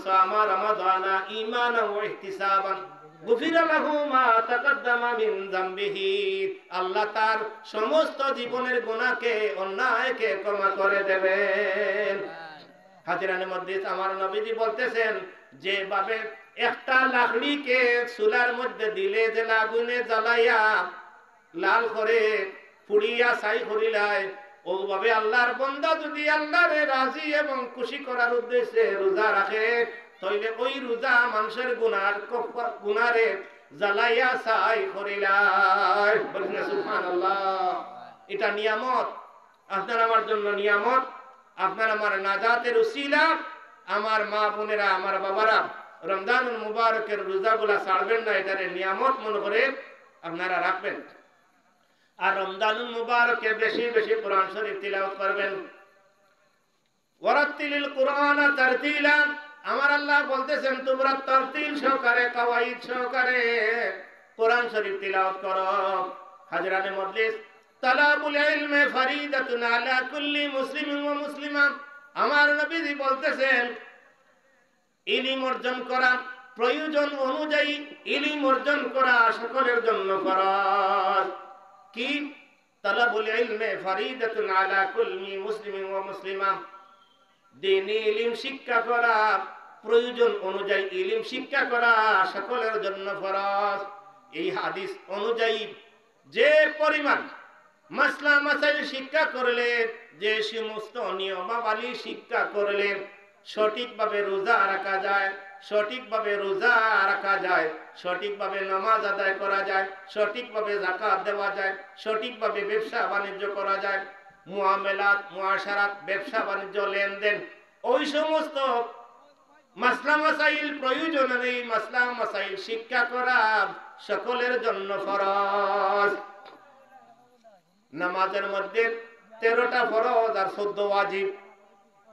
সামা রমাদানা ঈমানান ওয়া ইহতিসাবান গুফিরা লাহু মা তাকাদ্দামা মিন যামবিহি, আল্লাহ তার সমস্ত জীবনের গুনাহকে অন্যায়কে ক্ষমা করে দেবেন। হাজিরানে মজলিস, আমার নবীজি বলতেছেন যেভাবে একটা লাকড়িকে চুলার মধ্যে দিলে যে আগুনে জ্বালাইয়া লাল করে পুড়িয়া ছাই করিলায়, ওভাবে আল্লাহর বান্দা যদি আল্লাহরে রাজি এবং খুশি করার উদ্দেশ্যে রোজা রাখে, তাইলে ওই রোজা মানুষের গুনারে জ্বালাইয়া ছাই করিলায়। বলেন সুবহানাল্লাহ। এটা নিয়ামত, আপনার আমার জন্য নিয়ামত, আপনার আমার নাজাতের উসিলা। আমার মা বোনেরা, আমার বাবারা, রমজানুল মুবারকের রোজাগুলা ছাড়বেন না, এটারে নিয়ামত মনে করে আপনারা রাখবেন। আর রমজানুল মুবারকে বেশি বেশি কোরআন শরীফ তিলাওয়াত করবেন। ওয়ারাতিলিল কুরআনা তারতিলা, আমার আল্লাহ বলতেছেন তোমরা তারতিল সহকারে, কাওয়াইদ সহকারে কোরআন শরীফ তিলাওয়াত করো। হাজরানে মজলিস, তালাবুল ইলমি ফরিদাতুন আলা কুল্লি মুসলিমিন ওয়া মুসলিমা, আমার নবীজি বলতেছেন ইলম অর্জন করা, প্রয়োজন অনুযায়ী ইলম অর্জন করা সকলের জন্য ফরজ। কি? তালাবুল ইলমি ফরিদাতুন আলা কুল্লি মুসলিমিন ওয়া মুসলিমা, দ্বীনি ইলম শিক্ষা করা, প্রয়োজন অনুযায়ী ইলম শিক্ষা করা সকলের জন্য ফরজ। এই হাদিস অনুযায়ী যে পরিমাণ মাসলা মাসাইল শিক্ষা করলে, যে সমস্ত নিয়মাবলী শিক্ষা করলে সঠিকভাবে রোজা রাখা যায়, সঠিকভাবে রোজা রাখা যায়, সঠিকভাবে নামাজ আদায় করা যায়, সঠিকভাবে যাকাত দেওয়া যায়, সঠিকভাবে ব্যবসা বাণিজ্য করা যায়, মুআমালাত মুআশারাত, ব্যবসা বাণিজ্য লেনদেন, ওই সমস্ত মাসলা মাসাইল প্রয়োজনের এই মাসলা মাসাইল শিক্ষা করা সকলের জন্য ফরজ। নামাজের মধ্যে 13টা ফরজ আর 14 ওয়াজিব।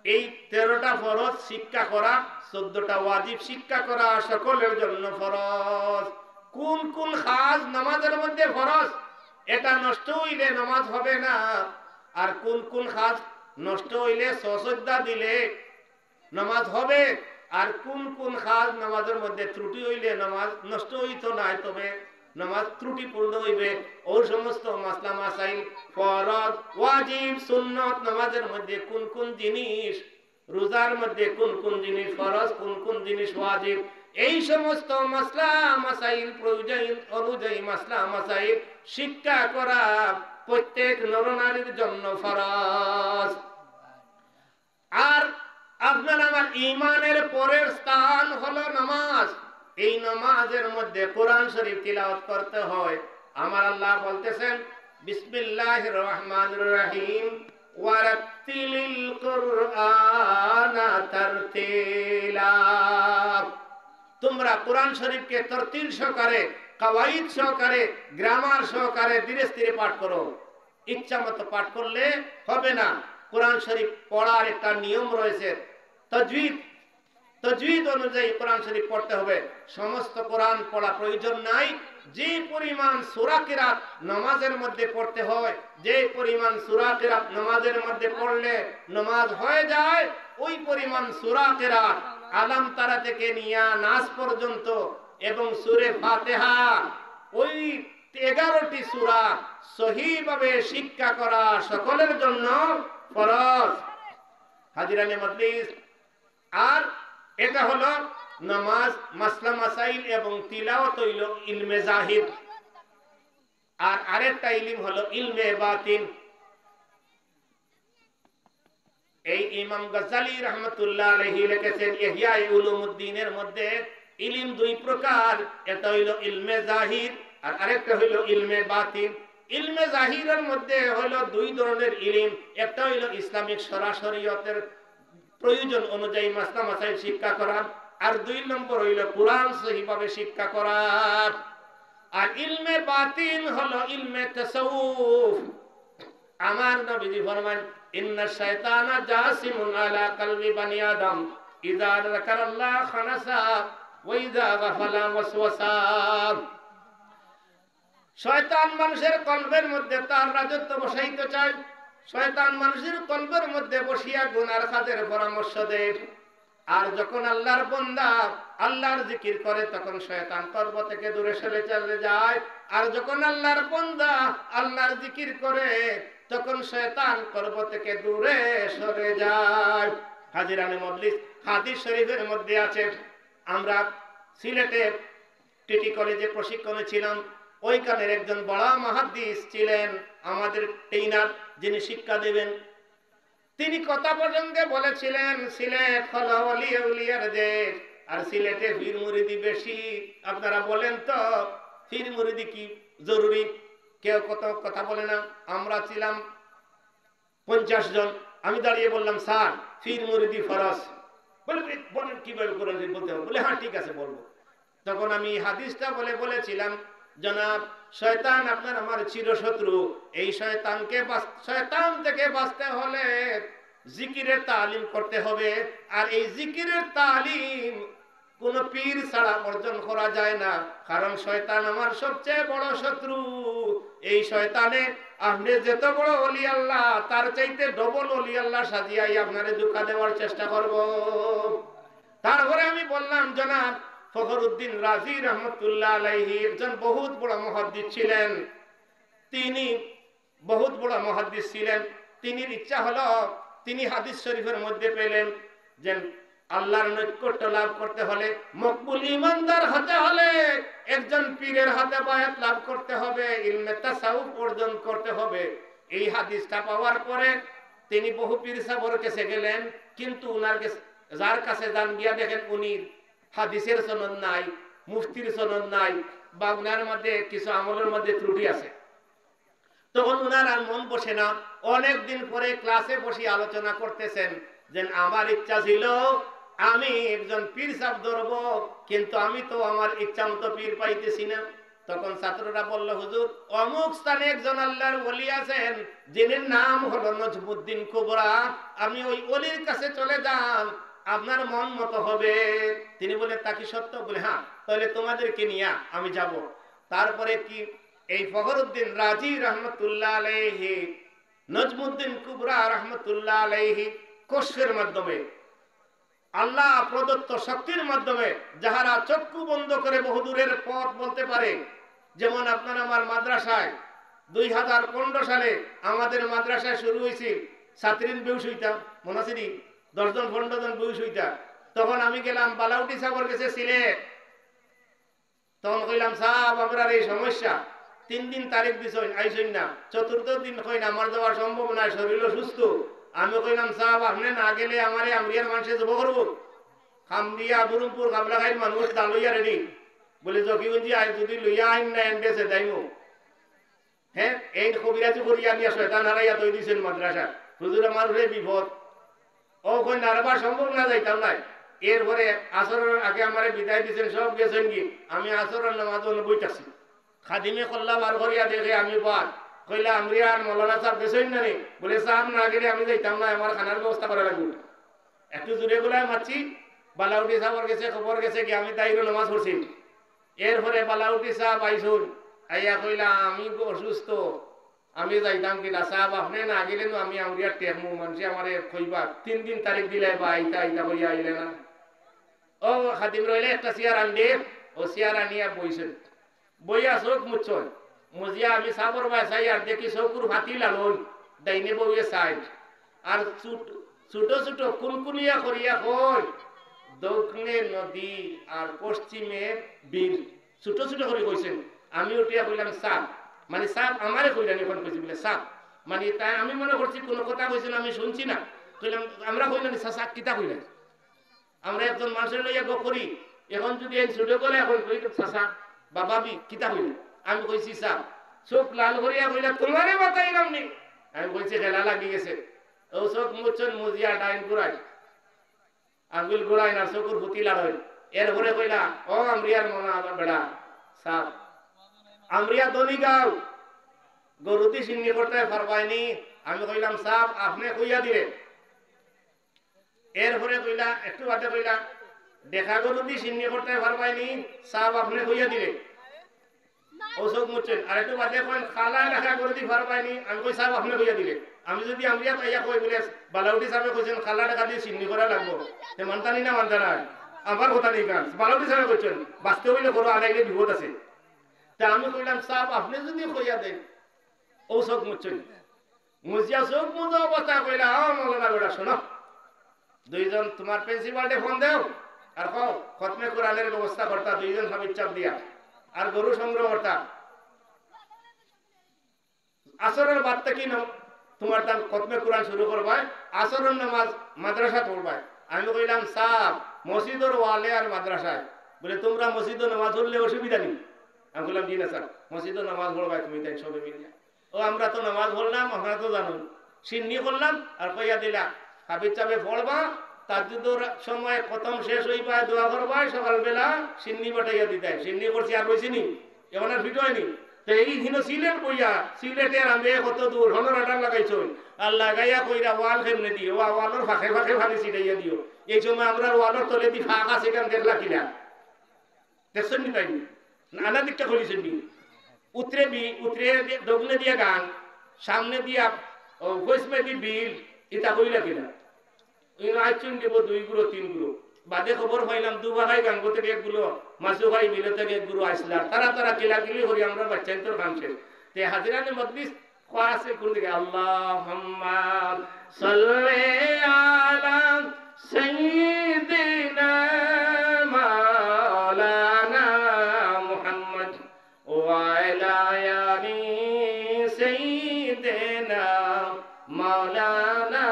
এই 13টা ফরজ শিক্ষা করা, 14টা ওয়াজিব শিক্ষা করা সকলের জন্য ফরজ। কোন কোন কাজ নামাজের মধ্যে ফরজ, এটা নষ্ট হইলে নামাজ হবে না। আর কোন কোন কাজ নষ্ট হইলে সজদা দিলে নামাজ হবে। আর কোন কোন কাজ নামাজের মধ্যে ত্রুটি হইলে নামাজ নষ্ট হইত না, তবে নামাজ ত্রুটিপূর্ণ হইবে। ওই সমস্ত মাসলা মাসাইল, ফরজ, ওয়াজিব, সুন্নত, নামাজের মধ্যে কোন কোন জিনিস, রোজার মধ্যে কোন কোন জিনিস ফরজ, কোন কোন জিনিস ওয়াজিব, এই সমস্ত মাসলা মাসাইল প্রয়োজন অনুযায়ী মাসলা মাসাইল শিক্ষা করা প্রত্যেক নরনারীর জন্য ফরজ। আর আপনার আমার ঈমানের পরের স্থান হলো নামাজ। এই নামাজের মধ্যে কোরআন শরীফ তিলাওয়াত করতে হয়। আমার আল্লাহ বলতেছেন বিসমিল্লাহির রহমানির রহিম, ওয়ারাতিলিল কুরআনা তারতিলা, তোমরা কোরআন শরীফকে তরতিল সহকারে, কাওয়াইদ সহকারে, গ্রামার সহকারে ধীরে ধীরে পাঠ করো। ইচ্ছা মতো পাঠ করলে হবে না। কোরআন শরীফ পড়ার একটা নিয়ম রয়েছে, তাজওয়ীদ অনুযায়ী কোরআন শরীফ পড়তে হবে। সমস্ত কোরআন পড়া প্রয়োজন নাই। যে পরিমাণ সূরা কিরাত নামাজের মধ্যে পড়তে হয়, যে পরিমাণ সূরা কিরাত নামাজের মধ্যে পড়লে নামাজ হয়ে যায়, ওই পরিমাণ সূরা কিরাত আলাম তারা থেকে নিয়া নাস পর্যন্ত এবং সূরা ফাতিহা, ওই 11টি সূরা সহিভাবে শিক্ষা করা সকলের জন্য ফরজ। হাজিরানে মজলিস, আর এটা হলো নামাজ, মাসলা মাসাইল এবং তিলাওয়াত হইল ইলমে জাহির। আর আরেকটা ইলম হলো ইলমে বাতিন। এই ইমাম গাজ্জালী রাহমাতুল্লাহ আলাইহি লিখেছেন ইহয়া উলুমুদ্দিনের মধ্যে ইলম দুই প্রকার, এটা হইল ইলমে জাহির আর আরেকটা হইল ইলমে বাতিন। ইলমে জাহিরের মধ্যে হলো দুই ধরনের ইলম, একটা হইল ইসলামিক শরীয়তের প্রয়োজন অনুযায়ী মাসলা মাসাইল শিক্ষা করা, আর 2 নম্বর হইল কোরআন সহিভাবে শিক্ষা করা। আর ইলমে বাতিন হলো ইলমে তাসাউফ। আমার নবীজি ফরমান ইন্না শাইতানা জাসিমুন আলা কলবি বানি আদম ইযা যাকারাল্লাহ খানাসা ওয়া ইযা গাফালা ওয়াসওয়াসা। শয়তান মানুষের কলবের মধ্যে তার রাজত্ব বসাইতে চায়। শয়তান মানুষের কলবের মধ্যে বসিয়া গুনার কাজের পরামর্শ দেয়। আর যখন আল্লাহর বান্দা আল্লাহর জিকির করে তখন শয়তান কর্ম থেকে দূরে সরে চলে যায়। আর যখন আল্লাহর বান্দা আল্লাহর জিকির করে তখন শয়তান কর্ম থেকে দূরে সরে যায়। হাজিরানে মজলিস, হাদিস শরীফের মধ্যে আছে, আমরা সিলেটে টিটি কলেজে প্রশিক্ষণে ছিলাম, ওইখানের একজন বড় মুহাদ্দিস ছিলেন আমাদের ট্রেনার, যিনি শিক্ষা দেবেন। তিনি কথা প্রসঙ্গে বলেছিলেন সিলেট হলো ওলিয়া উলিয়ার দেশ, আর সিলেটে পীর মুরিদি বেশি। আপনারা বলেন তো পীর মুরিদি কি জরুরি? কেউ কত কথা বলে না। আমরা ছিলাম 50 জন। আমি দাঁড়িয়ে বললাম, স্যার পীর মুরিদি ফরজ। বলেন কিভাবে করেন বলতে হবে? বলে হ্যাঁ ঠিক আছে বলবো। তখন আমি হাদিসটা বলেছিলাম, জনাব শয়তান আপনার আমার চিরশত্রু। এই শয়তান থেকে বাঁচতে হলে জিকিরের তালিম করতে হবে। আর এই জিকিরের তালিম কোন পীর ছাড়া অর্জন করা যায় না, কারণ শয়তান আমার সবচেয়ে বড় শত্রু। এই শয়তানে আপনি যত বড় ওলি আল্লাহ তার চাইতে ডবল ওলি আল্লাহ সাজিয়াই আপনারে ধোঁকা দেওয়ার চেষ্টা করব। তারপরে আমি বললাম, জনাব ফখরুদ্দিন রাজি রহমতুল্লাহ আলাইহি একজন বহুত বড় মুহাদ্দিস ছিলেন। তিনি বহুত বড় মুহাদ্দিস ছিলেন। তিনি ইচ্ছা হলো, তিনি হাদিস শরীফের মধ্যে পেলেন যে আল্লাহর নৈকট্য লাভ করতে হলে, মকবুল ইমানদার হতে হলে একজন পীরের হাতে বায়াত লাভ করতে হবে, ইলমে তাসাউফ অর্জন করতে হবে। এই হাদিসটা পাওয়ার পরে তিনি বহু পীর সাহেবের কাছে গেলেন, কিন্তু উনার কাছে যার কাছে যান গিয়া দেখেন উনি হাদিসের সনদ নাই, মুফতির সনদ নাই, বা উনার মধ্যে কিছু আমলের মধ্যে ত্রুটি আছে। তখন উনার আর মন বসে না। অনেক দিন পরে ক্লাসে বসে আলোচনা করতেছেন যে আমার ইচ্ছা ছিল আমি একজন পীর সাহেব ধরব, কিন্তু আমি তো আমার ইচ্ছা মতো পীর পাইতেছি না। তখন ছাত্ররা বলল, হুজুর অমুক স্থানে একজন আল্লাহর ওলি আছেন যিনি নাম হলো নজমুদ্দিন কুবরা, আমি ওই ওলির কাছে চলে যান, আপনার মন মতো হবে। তিনি বলে তা কি সত্য? বলে হ্যাঁ, তাহলে তোমাদেরকে নিয়ে আমি যাব। তারপরে কি এই ফখরুদ্দিন রাজি রহমতুল্লাহ আলাইহি, নজমুদ্দিন কুবরা রহমতুল্লাহ আলাইহি কষ্ফের মাধ্যমে, আল্লাহ প্রদত্ত শক্তির মাধ্যমে যাহারা চক্ষু বন্ধ করে বহুদূরের পথ বলতে পারে, যেমন আপনার আমার মাদ্রাসায় 2015 সালে আমাদের মাদ্রাসায় শুরু হয়েছে ছাত্রীন বেউস হইতা, মনে আছে নি? 10 জন 15 জন বেউস হইতা। তখন আমি গেলাম বালাউটি সাগর গেছে সিলেট। তখন কইলাম, সাহেব আপনার এই সমস্যা, 3 দিন তারিখ দিছেন আইসেন না, 4th দিন কইন আমার যাওয়া সম্ভব না, শরীর সুস্থ। আমি কইলাম, সাহেব আপনি না গেলে আমারে আমরিয়ার মানুষে জব করবো। কামরিয়া বুরুমপুর কামলাখাইর মানুষ দালইয়া রেডি। বলে জকিগঞ্জি আই যদি লইয়া আইন না এন্ডেছে যাইমু। হ্যাঁ, এই কবিরাজি করিয়া নিয়ে শয়তান হারাইয়া তৈ দিছেন মাদ্রাসা। হুজুর আমার হয়ে বিপদ। ও কই নারবা সম্ভব না, যাইতাম নাই। এরপরে আসরের আগে আমারে বিদায় দিছেন, সব গেছেন কি, আমি আসরের নামাজ বইতাছি। খাদিমে কল্লা বার করিয়া দেখে আমি বাদ কইলা, আমরিয়া আর মৌলানা সাহেব গেছেন না নি? বলে সাহেব না গেলে আমি যাইতাম না, আমার খানার ব্যবস্থা করা লাগবে। একটু জোরে গুলায় মারছি। বালাউটি সাহেবের গেছে, খবর গেছে কি আমি তাইরও নামাজ পড়ছি। এরপরে বালাউটি সাহেব আইসুন, আইয়া কইলা আমি অসুস্থ, আমি যাইতাম কিনা। সাহেব আপনি না গেলে আমি আমরিয়া টেকমু, মানুষ আমারে কইবা 3 দিন তারিখ দিলে বা আইতা আইতা কইয়া আইলে না। ও খাদিম রইলে একটা চেয়ার আনলে, ও চেয়ার আনিয়া বইছেন। বইয়া চোখ মুচ্ছন মজিয়া আমি সাবর বাসাই আর দেখি চকুর ভাতি লালন ডাইনে বউয়ে সাইড আর ছোট ছোট কুনকুনিয়া করিয়া কই দক্ষিণে নদী আর পশ্চিমে বীর, ছোট ছোট করে কইছেন। আমি উঠিয়া কইলাম সাপ, মানে সাপ আমারে কইলাম এখন কইছি বলে সাপ, মানে তাই আমি মনে করছি কোনো কথা কইছেন আমি শুনছি না। কইলাম আমরা কইলাম সাপ কিতা কইলেন, আমরা একজন মানুষের লইয়া গো করি, এখন যদি এই ছোট করে এখন কই চাষা বাবা বি কিতা কইলেন। আমি কইছি সাপ, চোখ লাল করিয়া কইলা তোমারে বাতাইলাম নি। আমি কইছি খেলা লাগি গেছে। ও চোখ মুচ্ছন মুজিয়া ডাইন ঘুরাই, আঙ্গুল ঘুরাই না, চকুর ভুতি লাড়ই। এরপরে কইলা, ও আমরিয়ার মনা আমার বেড়া সাপ, আমরিয়া দনি গাও গরুতি সিন্নি করতে পারবাইনি। আমি কইলাম সাপ আপনি কইয়া দিলে। এরপরে কইলা একটু বাদে কইলা দেখা গরুতি সিন্নি করতে পারবাইনি, সাপ আপনি কইয়া দিলে। ও চোখ মুচ্ছেন। আর একটু বাদে কইন খালা দেখা গরুতি পারবাইনি। আমি কই সাপ আপনি কইয়া দিলে। আমি যদি আমরা তাইয়া কই বলে বালাউটি সাহেব কইছেন খালা টাকা দিয়ে চিন্নি করা লাগবো তে মানতানি না মানতা না আমার কথা নেই কান বালাউটি সাহেব কইছেন বাস্তবে হইলে করো আলাইলে বিপদ আছে তা আমি কইলাম সাহেব আপনি যদি কইয়া দেন ও চোখ মুচ্ছেন মুজিয়া চোখ মুজা অবস্থা কইলা মৌলানা বেটা শোনো দুইজন তোমার প্রিন্সিপালকে ফোন দেও আর কও খতমে কোরআনের ব্যবস্থা করতা দুইজন হাবিব চাপ দিয়া আর গরু সংগ্রহ করতা আসরের বাদ থেকে তোমার তার খতমে কোরআন শুরু করবাই আসরের নামাজ মাদ্রাসা পড়বাই আমি কইলাম সাহেব মসজিদের ওয়ালে আর মাদ্রাসায় বলে তোমরা মসজিদে নামাজ পড়লে অসুবিধা নেই আমি বললাম জি না স্যার মসজিদে নামাজ পড়বাই তুমি তাই সবে মিলিয়া ও আমরা তো নামাজ পড়লাম আমরা তো জানো সিন্নি করলাম আর কইয়া দিলা হাবিব চাপে পড়বা তাজ্জুদের সময় প্রথম শেষ হইবা দোয়া করবা সকালবেলা সিন্নি বাটাইয়া দিতে সিন্নি করছি আর রইছিনি এমন আর ভিডিও হয়নি তো এই দিন সিলেট কইয়া সিলেটের আমি কত দূর হনর আটার লাগাইছ আর লাগাইয়া কইরা ওয়াল কেমনে দিও ওয়ালের ফাঁকে ফাঁকে ফাঁকে ছিটাইয়া দিও এই সময় আমরা ওয়ালের তলে দি ফাঁকা সেখান দেখলা কিনা দেখছেন নি তাই নানা দিকটা খুলিছেন নি উত্তরে দক্ষিণে দিয়া গান সামনে দিয়া ভৈসমে বিল এটা কইলা কিনা আইচুন দেব 2 গুলো 3 গুলো বাদে খবর পাইলাম দুবাহাই গাঙ্গ থেকে একগুলো মাসুভাই বিলে থেকে একগুলো আসলা তারা কিলাকিলি করি আমরা বাচ্চাই তোর গান শেষ তে হাজিরানে মজলিস কোয়া আছে কোন দিকে আল্লাহুম্মা সাল্লি আলা সাইয়্যিদিনা মাওলানা মুহাম্মদ ওয়া আলা আলি সাইয়্যিদিনা মাওলানা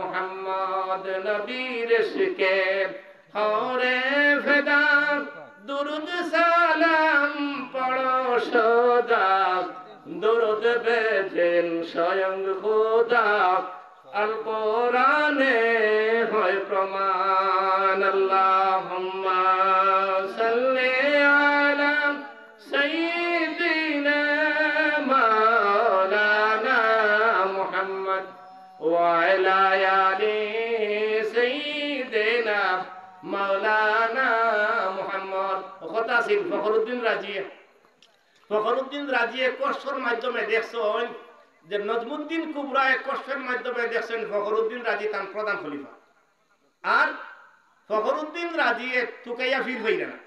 মুহাম্মদ নবীর ইশকে হরে ফেদা দুরুদ সালাম পড়ো সদা দুরুদ বেজেন স্বয়ং খোদা আল কোরআনে হয় প্রমাণ আল্লাহুম্মা সাল্লি আলা সাইয়্যিদিনা মাওলানা মুহাম্মদ ওয়া আলা আলি সাইয়্যিদিনা মাওলানা মুহাম্মদ কথা আছে ফখরুদ্দিন রাজি কষ্টর মাধ্যমে দেখছেন যে নজমুদ্দিন কুবরা কষ্টের মাধ্যমে দেখছেন ফখরুদ্দিন রাজি তার প্রধান খলিফা আর ফখরুদ্দিন রাজি তুকাইয়া ফির হইল না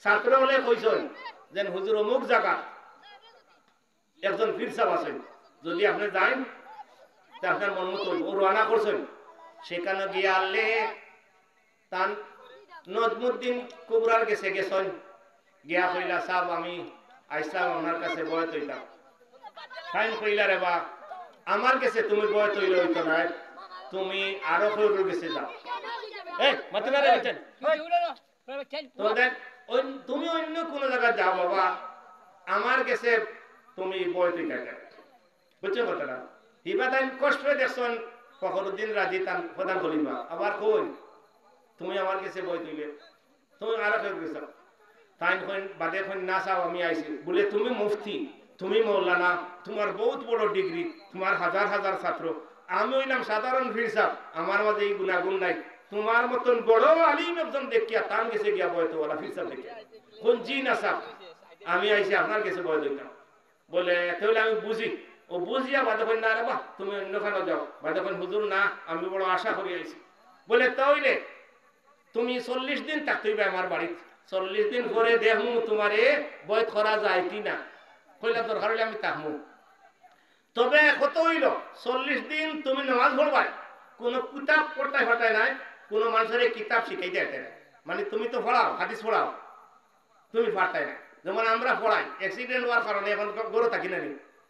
ছাত্র হলে কইছেন যে হুজুর অমুক জায়গা একজন ফির সাহেব আছেন যদি আপনি যান তা আপনার মন মতো ও রওনা করছেন সেখানে গিয়ে আনলে তান নজমুদ্দিন কুবরার গেছেন গিয়া কইলা সাহেব আমি আইসলাম আপনার কাছে বয় তৈতাম ফাইন কইলা রে বা আমার কাছে তুমি বয় তৈরি হইতো না তুমি আরো কইর গেছে যাও এই মাতনা রে বেচেন তো দেখ তুমি অন্য কোন জায়গা যাও বাবা আমার কাছে তুমি বয় তৈরি কাটা বুঝছো কথাটা হিবাদান কষ্ট দেখছেন ফখরুদ্দিন রাজি তার প্রধান খলিফা আবার কই তুমি আমার কাছে বই তুইলে তুমি আরো কেউ গেছ তাই বাদে না চাও আমি আইছি বলে তুমি মুফতি তুমি মৌলানা তোমার বহুত বড় ডিগ্রি তোমার হাজার হাজার ছাত্র আমি হইলাম সাধারণ ফির সাহেব আমার মাঝে এই গুণাগুণ নাই তোমার মতন বড় আলিম একজন দেখিয়া তার গেছে গিয়া বয়তো ওলা ফির সাহেব দেখিয়া কোন জি না সাহেব আমি আইছি আপনার কাছে বয় দিতাম বলে তাহলে আমি বুঝি ও বুঝিয়া বাদে না রে বাহ তুমি অন্যখানে যাও বাদে হুজুর না আমি বড় আশা করি আইছি বলে তাইলে তুমি 40 দিন থাকতেইবে আমার বাড়িতে 40 দিন পরে দেখমু তোমারে বয়ত করা যায় কিনা কইলা দরকার হইলে আমি থাকমু তবে কত হইল 40 দিন তুমি নামাজ পড়বা কোন কিতাব পড়তে ফাটায় নাই কোন মানুষের কিতাব শিখাইতে আইতে না মানে তুমি তো পড়াও হাদিস পড়াও তুমি ফাটায় না যেমন আমরা পড়াই অ্যাক্সিডেন্ট হওয়ার কারণে এখন গরো থাকি না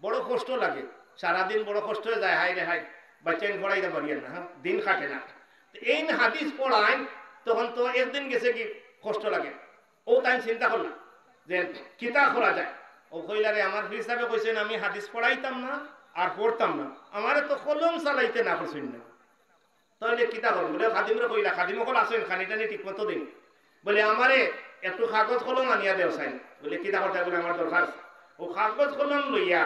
বড় কষ্ট লাগে সারাদিন বড় কষ্ট হয়ে যায় হাই রে হাই বাচ্চা পড়াইতে পারি না দিন কাটে না এই হাদিস পড়াই তখন তো একদিন গেছে কি কষ্ট লাগে ও তাই চিন্তা করলাম যে কিতা করা যায় ও কইলারে আমার হিসাবে কইছেন আমি হাদিস পড়াইতাম না আর পড়তাম না আমারে তো কলম চালাইতে না করছেন না তাহলে কিতা করব বলে খাদিমরে কইলা খাদিম কল আসেন খানিটানি ঠিক মতো দিন বলে আমারে একটু কাগজ কলম আনিয়া দেও চাই বলে কিতা করতে বলে আমার দরকার ও কাগজ কলম লইয়া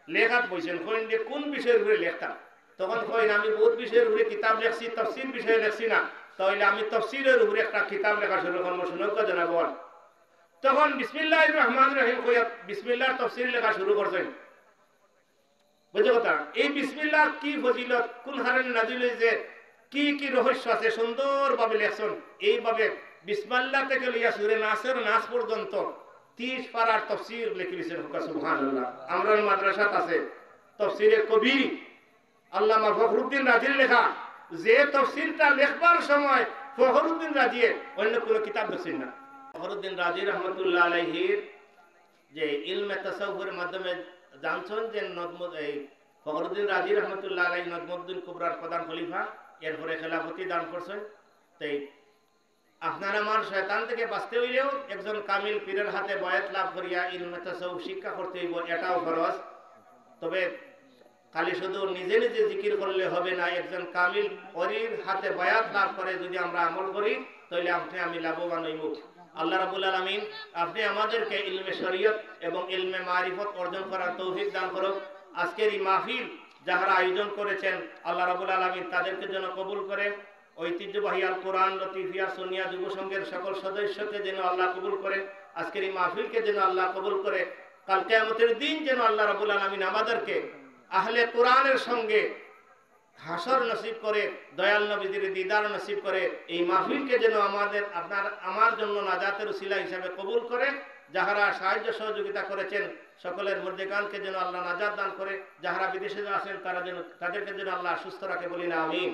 লেখাত বইছেন কইন যে কোন বিষয়ের উপরে লেখতাম তখন কইন আমি বহুত বিষয়ের উপরে কিতাব লেখছি তাফসীর বিষয়ে লেখছি না তাহলে আমি তাফসীরের উপরে একটা কিতাব লেখা শুরু করব শুনক জানাবো তখন বিসমিল্লাহির রহমানির রহিম কইয়া বিসমিল্লাহর তাফসীর লেখা শুরু করছেন বুঝে কথা। এই বিসমিল্লাহ কি ফজিলত, কোন হারেন নাজিল হয়েছে, কি কি রহস্য আছে সুন্দরভাবে লেখছেন। এইভাবে বিসমিল্লাহ থেকে লইয়া সূরা নাসের নাস পর্যন্ত 30 পারার তাফসীর লিখে দিয়েছেন। সুবহানাল্লাহ। আমরা মাদ্রাসাত আছে তাফসীরে কবির আল্লামা ফখরুদ্দিন রাজির লেখা, যে তাফসীরটা লেখবার সময় ফখরুদ্দিন রাজিয়ে অন্য কোনো কিতাব দেখছেন না। ফখরুদ্দিন রাজি রহমাতুল্লাহ আলাইহির যে ইলমে তাসাউফের মাধ্যমে জানছেন যে এই ফখরুদ্দিন রাজি রহমাতুল্লাহ আলাইহি নজমুদ্দিন কুবরার প্রধান খলিফা, এরপরে খেলাফতি দান করছেন। তাই আপনার আমার শয়তান থেকে বাঁচতে হইলেও একজন কামিল পীরের হাতে বয়াত লাভ করিয়া ইলমে তাসাউফ শিক্ষা করতে হইব, এটাও ফরজ। তবে খালি শুধু নিজে নিজে জিকির করলে হবে না, একজন কামিল পরীর হাতে বয়াত লাভ করে যদি আমরা আমল করি তাহলে আপনি আমি লাভবান হইব। আল্লাহ রাব্বুল আলামিন আপনি আমাদেরকে ইলমে শরীয়ত এবং ইলমে মারিফত অর্জন করার তৌফিক দান করুন। আজকের এই মাহফিল যারা আয়োজন করেছেন আল্লাহ রাব্বুল আলামিন তাদেরকে যেন কবুল করে, ঐতিহ্যবাহী আল কোরআন লতিফিয়া সুনিয়া যুব সংঘের সকল সদস্যকে যেন আল্লাহ কবুল করে, আজকের এই মাহফিলকে যেন আল্লাহ কবুল করে। কাল কিয়ামতের দিন যেন আল্লাহ রাব্বুল আলামিন আমাদেরকে আহলে কোরআনের সঙ্গে হাসর নসিব করে, দয়াল নবীদের দিদার নসিব করে। এই মাহফিলকে যেন আমাদের আপনার আমার জন্য নাজাতের উসিলা হিসাবে কবুল করে। যাহারা সাহায্য সহযোগিতা করেছেন সকলের মধ্যেকানকে যেন আল্লাহ নাজাত দান করে। যাহারা বিদেশে আছেন তারা যেন তাদেরকে যেন আল্লাহ সুস্থ রাখে, বলি না আমিন।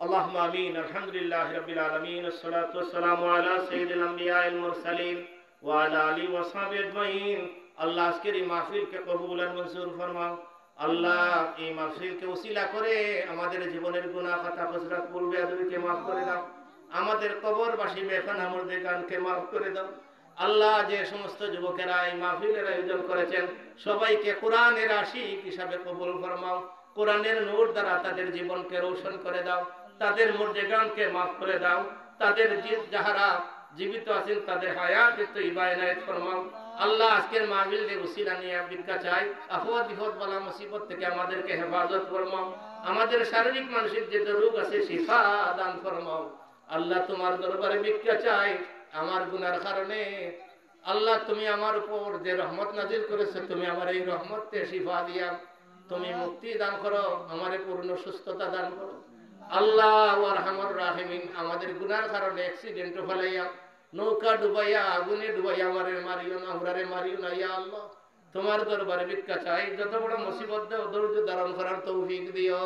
আল্লাহুম্মা আমিন। আলহামদুলিল্লাহি রাব্বিল আলামিন, ওয়াসসালাতু ওয়াসসালামু আলা সাইয়্যিদিল আমবিয়াইল মুরসালিন ওয়া আলা আলিহি ওয়া সাহবিহি আজমাইন। আল্লাহ আজকের এই মাহফিলকে কবুল আর মঞ্জুর ফরমাও। আল্লাহ এই মাহফিলকে ওসিলা করে আমাদের জীবনের গুনাহ খাতা কসরত ভুল বেয়াদবিকে মাফ করে দাও। আমাদের কবরবাসী বেফানা মুর্দেগানকে মাফ করে দাও। আল্লাহ যে সমস্ত যুবকেরা এই মাহফিলের আয়োজন করেছেন সবাইকে কোরআনের আশিক হিসাবে কবুল ফরমাও। কোরআনের নূর দ্বারা তাদের জীবনকে রোশন করে দাও, তাদের মুর্দেগানকে মাফ করে দাও। তাদের যাহারা জীবিত আছেন তাদের হায়াতে তয়্যিবা ইনায়েত ফরমাও। আল্লাহ আজকের মাহফিলের উসিলা নিয়ে ভিক্ষা চাই, আফওয়াত বিপদ বালা মুসিবত থেকে আমাদেরকে হেফাজত ফরমাও। আমাদের শারীরিক মানসিক যে রোগ আছে শিফা দান ফরমাও। আল্লাহ তোমার দরবারে ভিক্ষা চাই, আমার গুনার কারণে আল্লাহ তুমি আমার উপর যে রহমত নাজিল করেছো, তুমি আমার এই রহমতকে শিফা দিয়া তুমি মুক্তি দান করো, আমারে পূর্ণ সুস্থতা দান করো। আল্লাহ আরহামুর রাহিমিন, আমাদের গুনার কারণে অ্যাক্সিডেন্ট ফলাইয়া নৌকা ডুবাইয়া আগুনে ডুবাইয়া আমারে মারিও না, হুরারে মারিও না। ইয়া আল্লাহ তোমার দরবারে ভিক্ষা চাই, যত বড় মুসিবত দাও ধৈর্য ধারণ করার তৌফিক দিও।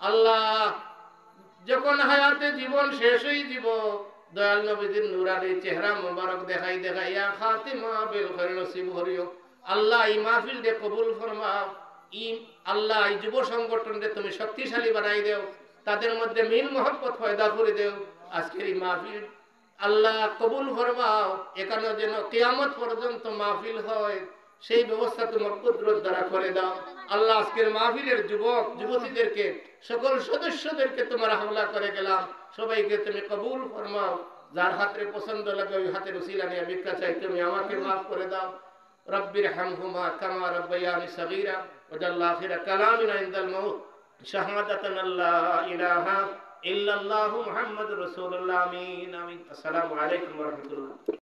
আল্লাহ যখন হায়াতে জীবন শেষ হয়ে যাব দয়াল নবীদের নুরানি চেহারা মোবারক দেখাই দেখাইয়া খাতিমা বিল খাইর নসিব করিও। আল্লাহ এই মাহফিল দে কবুল ফরমাও। আল্লাহ এই যুব সংগঠনকে তুমি শক্তিশালী বানাই দেও, তাদের মধ্যে মিল মোহব্বত পয়দা করে দেও। আজকের এই মাহফিল আল্লাহ কবুল ফরমাও, এখানে যেন কিয়ামত পর্যন্ত মাহফিল হয় সেই ব্যবস্থা তোমার কুদরত দ্বারা করে দাও। আল্লাহ আজকের মাহফিলের যুবক যুবতীদেরকে সকল সদস্যদেরকে তোমার হামলা করে গেলাম, সবাইকে তুমি কবুল ফরমাও। যার হাতে পছন্দ লাগে ওই হাতের উসিলা নিয়ে ভিক্ষা চাই, তুমি আমাকে মাফ করে দাও। রব্বির হামহুমা কামা রাব্বায়ানি সগীরা ওয়াজাল আখিরা কালামিনা ইনদাল মাউত শাহাদাতান আল্লা ইলাহা ইল্লাল্লাহু মুহাম্মাদুর রাসূলুল্লাহ। আমিন আমিন। আসসালামু আলাইকুম ওয়া রাহমাতুল্লাহ।